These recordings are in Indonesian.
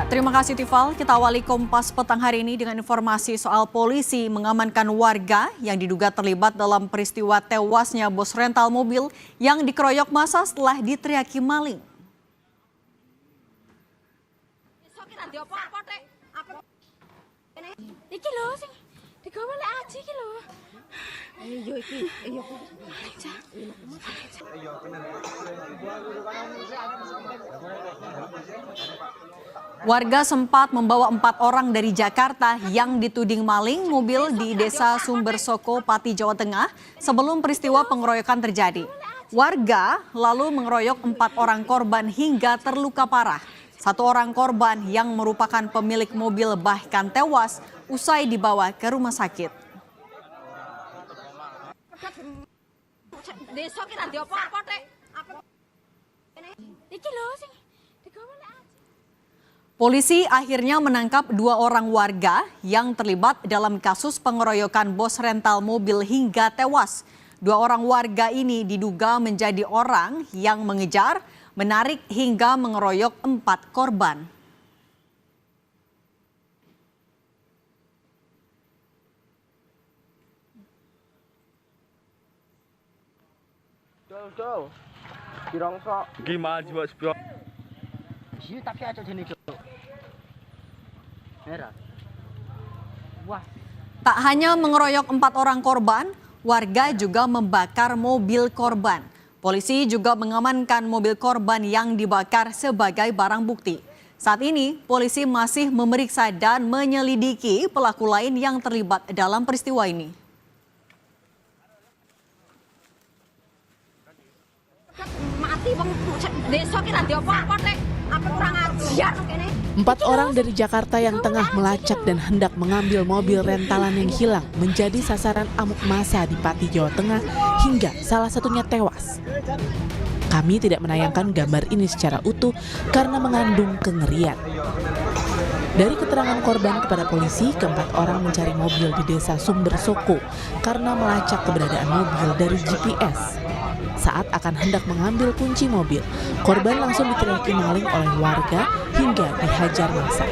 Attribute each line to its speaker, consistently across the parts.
Speaker 1: Terima kasih Tifal. Kita awali Kompas petang hari ini dengan informasi soal polisi mengamankan warga yang diduga terlibat dalam peristiwa tewasnya bos rental mobil yang dikeroyok massa setelah diteriaki maling.
Speaker 2: Iki lho sing digawe lek aji iki lho. Iya iki, iya.
Speaker 1: Warga sempat membawa 4 orang dari Jakarta yang dituding maling mobil di Desa Sumbersoko, Pati, Jawa Tengah sebelum peristiwa pengeroyokan terjadi. Warga lalu mengeroyok 4 orang korban hingga terluka parah. 1 orang korban yang merupakan pemilik mobil bahkan tewas usai dibawa ke rumah sakit. Polisi akhirnya menangkap 2 orang warga yang terlibat dalam kasus pengeroyokan bos rental mobil hingga tewas. 2 orang warga ini diduga menjadi orang yang mengejar, menarik hingga mengeroyok 4 korban.
Speaker 3: Jauh, dirongso.
Speaker 4: Gimana jiwa sepion?
Speaker 3: Sini tapi aja sini Cuk. Merah. Wah.
Speaker 1: Tak hanya mengeroyok 4 orang korban, warga juga membakar mobil korban. Polisi juga mengamankan mobil korban yang dibakar sebagai barang bukti. Saat ini, polisi masih memeriksa dan menyelidiki pelaku lain yang terlibat dalam peristiwa ini.
Speaker 2: Mati wong desa ki ra diopo-opo nek apa kurang ajar kene.
Speaker 5: 4 orang dari Jakarta yang tengah melacak dan hendak mengambil mobil rentalan yang hilang menjadi sasaran amuk massa di Pati, Jawa Tengah hingga salah satunya tewas. Kami tidak menayangkan gambar ini secara utuh karena mengandung kengerian. Dari keterangan korban kepada polisi, ke-4 orang mencari mobil di Desa Sumbersoko karena melacak keberadaan mobil dari GPS. Saat akan hendak mengambil kunci mobil, korban langsung diteriaki maling oleh warga hingga dihajar massa.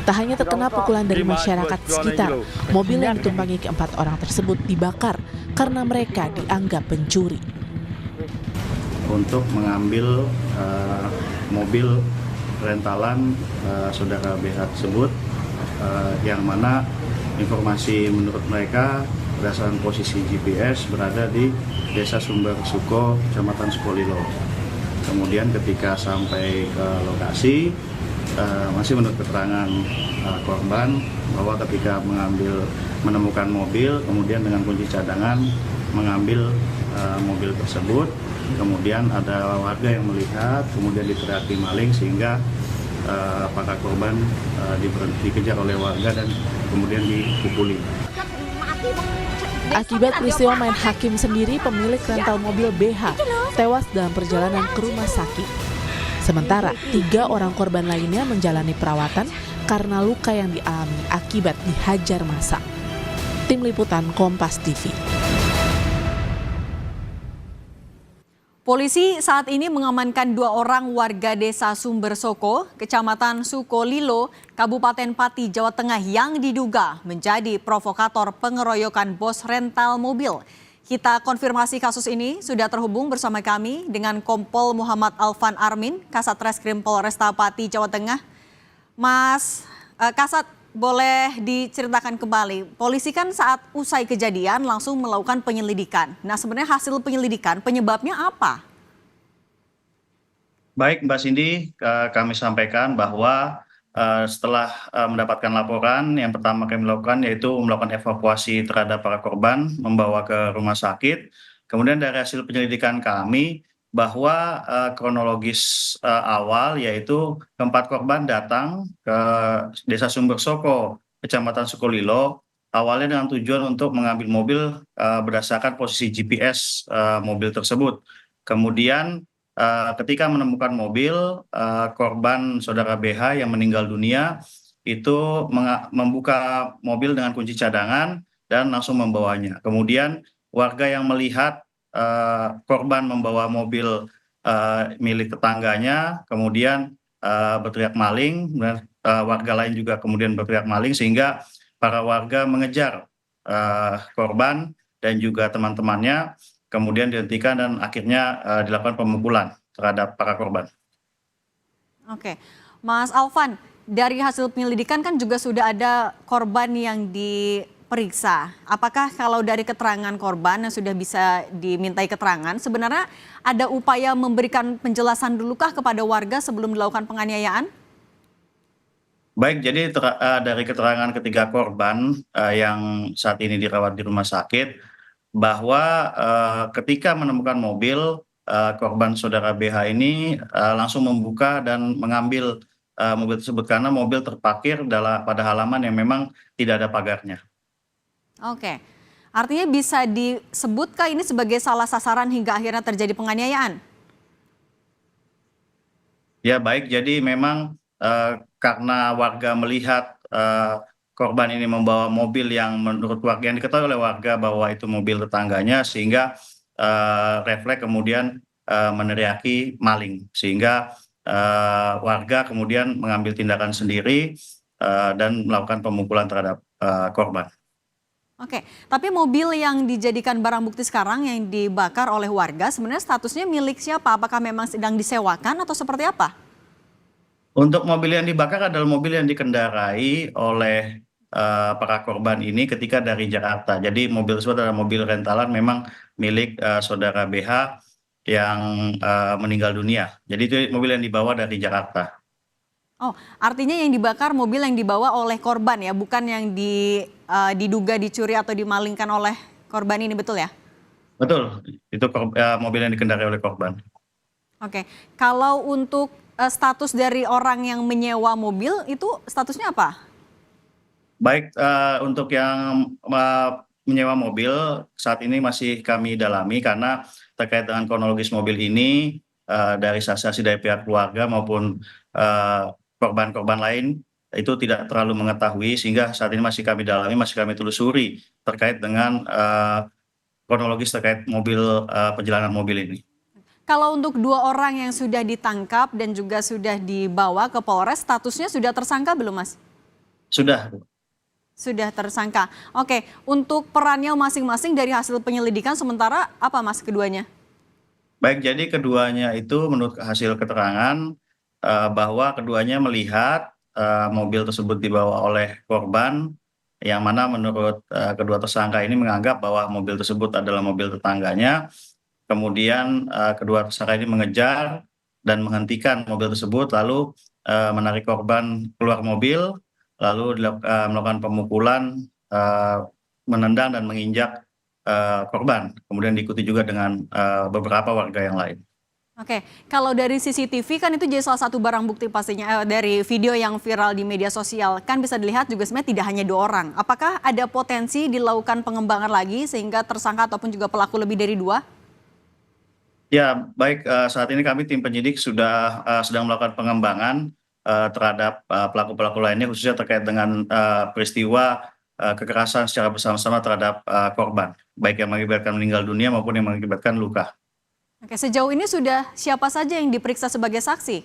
Speaker 5: Tak hanya terkena pukulan dari masyarakat sekitar, mobil yang ditumpangi ke-4 orang tersebut dibakar karena mereka dianggap pencuri.
Speaker 6: Untuk mengambil mobil rentalan saudara BH tersebut, yang mana informasi menurut mereka berdasarkan posisi GPS berada di Desa Sumbersuko, Kecamatan Sukolilo. Kemudian ketika sampai ke lokasi, masih menurut keterangan korban bahwa ketika menemukan mobil, kemudian dengan kunci cadangan mengambil mobil tersebut, kemudian ada warga yang melihat, kemudian diteriaki maling sehingga para korban dikejar oleh warga dan kemudian dipukuli.
Speaker 5: Akibat peristiwa main hakim sendiri, pemilik rental mobil BH tewas dalam perjalanan ke rumah sakit. Sementara 3 orang korban lainnya menjalani perawatan karena luka yang dialami akibat dihajar massa. Tim Liputan Kompas TV.
Speaker 1: Polisi saat ini mengamankan 2 orang warga Desa Sumbersoko, Kecamatan Sukolilo, Kabupaten Pati, Jawa Tengah yang diduga menjadi provokator pengeroyokan bos rental mobil. Kita konfirmasi kasus ini, sudah terhubung bersama kami dengan Kompol Muhammad Alvan Armin, Kasat Reskrim Polresta Pati, Jawa Tengah. Mas Kasat, boleh diceritakan kembali, polisi kan saat usai kejadian langsung melakukan penyelidikan. Nah, sebenarnya hasil penyelidikan penyebabnya apa?
Speaker 6: Baik Mbak Cindy, kami sampaikan bahwa setelah mendapatkan laporan, yang pertama kami lakukan yaitu melakukan evakuasi terhadap para korban, membawa ke rumah sakit. Kemudian dari hasil penyelidikan kami, bahwa kronologis awal yaitu ke-4 korban datang ke Desa Sumbersoko, Kecamatan Sukolilo, awalnya dengan tujuan untuk mengambil mobil berdasarkan posisi GPS mobil tersebut. Kemudian ketika menemukan mobil, korban saudara BH yang meninggal dunia itu membuka mobil dengan kunci cadangan dan langsung membawanya. Kemudian warga yang melihat korban membawa mobil milik tetangganya, kemudian berteriak maling, dan warga lain juga kemudian berteriak maling, sehingga para warga mengejar korban dan juga teman-temannya, kemudian dihentikan dan akhirnya dilakukan pemukulan terhadap para korban.
Speaker 1: Oke, Mas Alvan, dari hasil penyelidikan kan juga sudah ada korban yang diperiksa. Apakah kalau dari keterangan korban yang sudah bisa dimintai keterangan, sebenarnya ada upaya memberikan penjelasan dulukah kepada warga sebelum dilakukan penganiayaan?
Speaker 6: Baik, jadi dari keterangan ketiga korban yang saat ini dirawat di rumah sakit, bahwa ketika menemukan mobil, korban saudara BH ini langsung membuka dan mengambil mobil tersebut karena mobil terparkir pada halaman yang memang tidak ada pagarnya.
Speaker 1: Oke, artinya bisa disebutkah ini sebagai salah sasaran hingga akhirnya terjadi penganiayaan?
Speaker 6: Ya baik, jadi memang karena warga melihat korban ini membawa mobil yang menurut warga, yang diketahui oleh warga bahwa itu mobil tetangganya, sehingga refleks kemudian meneriaki maling, sehingga warga kemudian mengambil tindakan sendiri dan melakukan pemukulan terhadap korban.
Speaker 1: Oke, tapi mobil yang dijadikan barang bukti sekarang yang dibakar oleh warga sebenarnya statusnya milik siapa? Apakah memang sedang disewakan atau seperti apa?
Speaker 6: Untuk mobil yang dibakar adalah mobil yang dikendarai oleh para korban ini ketika dari Jakarta. Jadi mobil tersebut adalah mobil rentalan memang milik saudara BH yang meninggal dunia. Jadi itu mobil yang dibawa dari Jakarta.
Speaker 1: Oh, artinya yang dibakar mobil yang dibawa oleh korban ya, bukan yang diduga dicuri atau dimalingkan oleh korban ini, betul ya?
Speaker 6: Betul, itu mobil yang dikendarai oleh korban.
Speaker 1: Oke, kalau untuk status dari orang yang menyewa mobil itu statusnya apa?
Speaker 6: Baik, untuk yang menyewa mobil saat ini masih kami dalami karena terkait dengan kronologis mobil ini dari saksi dari pihak keluarga maupun korban-korban lain itu tidak terlalu mengetahui, sehingga saat ini masih kami dalami, masih kami telusuri terkait dengan kronologis terkait perjalanan mobil ini.
Speaker 1: Kalau untuk 2 orang yang sudah ditangkap dan juga sudah dibawa ke Polres, statusnya sudah tersangka belum, Mas?
Speaker 6: Sudah.
Speaker 1: Sudah tersangka. Oke, untuk perannya masing-masing dari hasil penyelidikan sementara apa, Mas, keduanya?
Speaker 6: Baik, jadi keduanya itu menurut hasil keterangan bahwa keduanya melihat mobil tersebut dibawa oleh korban, yang mana menurut kedua tersangka ini menganggap bahwa mobil tersebut adalah mobil tetangganya. Kemudian kedua tersangka ini mengejar dan menghentikan mobil tersebut, lalu menarik korban keluar mobil, lalu melakukan pemukulan, menendang dan menginjak korban. Kemudian diikuti juga dengan beberapa warga yang lain.
Speaker 1: Oke, kalau dari CCTV kan itu jadi salah satu barang bukti pastinya, dari video yang viral di media sosial kan bisa dilihat juga sebenarnya tidak hanya 2 orang. Apakah ada potensi dilakukan pengembangan lagi sehingga tersangka ataupun juga pelaku lebih dari 2?
Speaker 6: Ya, baik, saat ini kami tim penyidik sudah sedang melakukan pengembangan terhadap pelaku-pelaku lainnya, khususnya terkait dengan peristiwa kekerasan secara bersama-sama terhadap korban, baik yang mengakibatkan meninggal dunia maupun yang mengakibatkan luka.
Speaker 1: Oke, sejauh ini sudah siapa saja yang diperiksa sebagai saksi?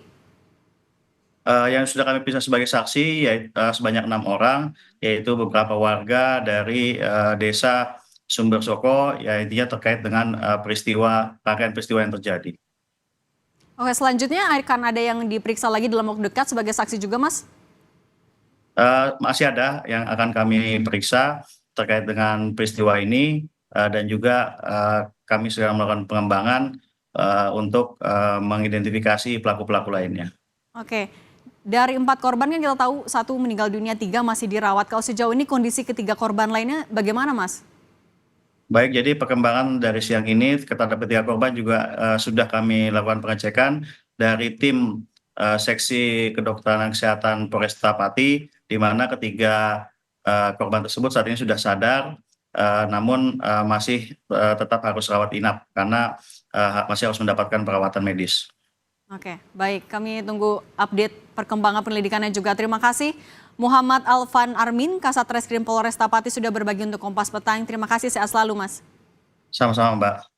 Speaker 6: Yang sudah kami periksa sebagai saksi yaitu sebanyak 6 orang, yaitu beberapa warga dari desa Sumber Soko, ya intinya terkait dengan rangkaian peristiwa yang terjadi.
Speaker 1: Oke, selanjutnya akan ada yang diperiksa lagi dalam waktu dekat sebagai saksi juga, Mas?
Speaker 6: Masih ada yang akan kami periksa terkait dengan peristiwa ini, dan juga kami sedang melakukan pengembangan untuk mengidentifikasi pelaku-pelaku lainnya.
Speaker 1: Oke, dari 4 korban kan kita tahu 1 meninggal dunia, 3 masih dirawat. Kalau sejauh ini kondisi ketiga korban lainnya bagaimana, Mas?
Speaker 6: Baik, jadi perkembangan dari siang ini terhadap ketiga korban juga sudah kami lakukan pengecekan dari tim seksi kedokteran kesehatan Polresta Pati, di mana ketiga korban tersebut saat ini sudah sadar, namun masih tetap harus rawat inap karena masih harus mendapatkan perawatan medis.
Speaker 1: Oke, baik. Kami tunggu update perkembangan penyelidikannya juga. Terima kasih Muhammad Alvan Armin, Kasat Reskrim Polresta Pati sudah berbagi untuk Kompas Petang. Terima kasih, sehat selalu, Mas.
Speaker 6: Sama-sama, Mbak.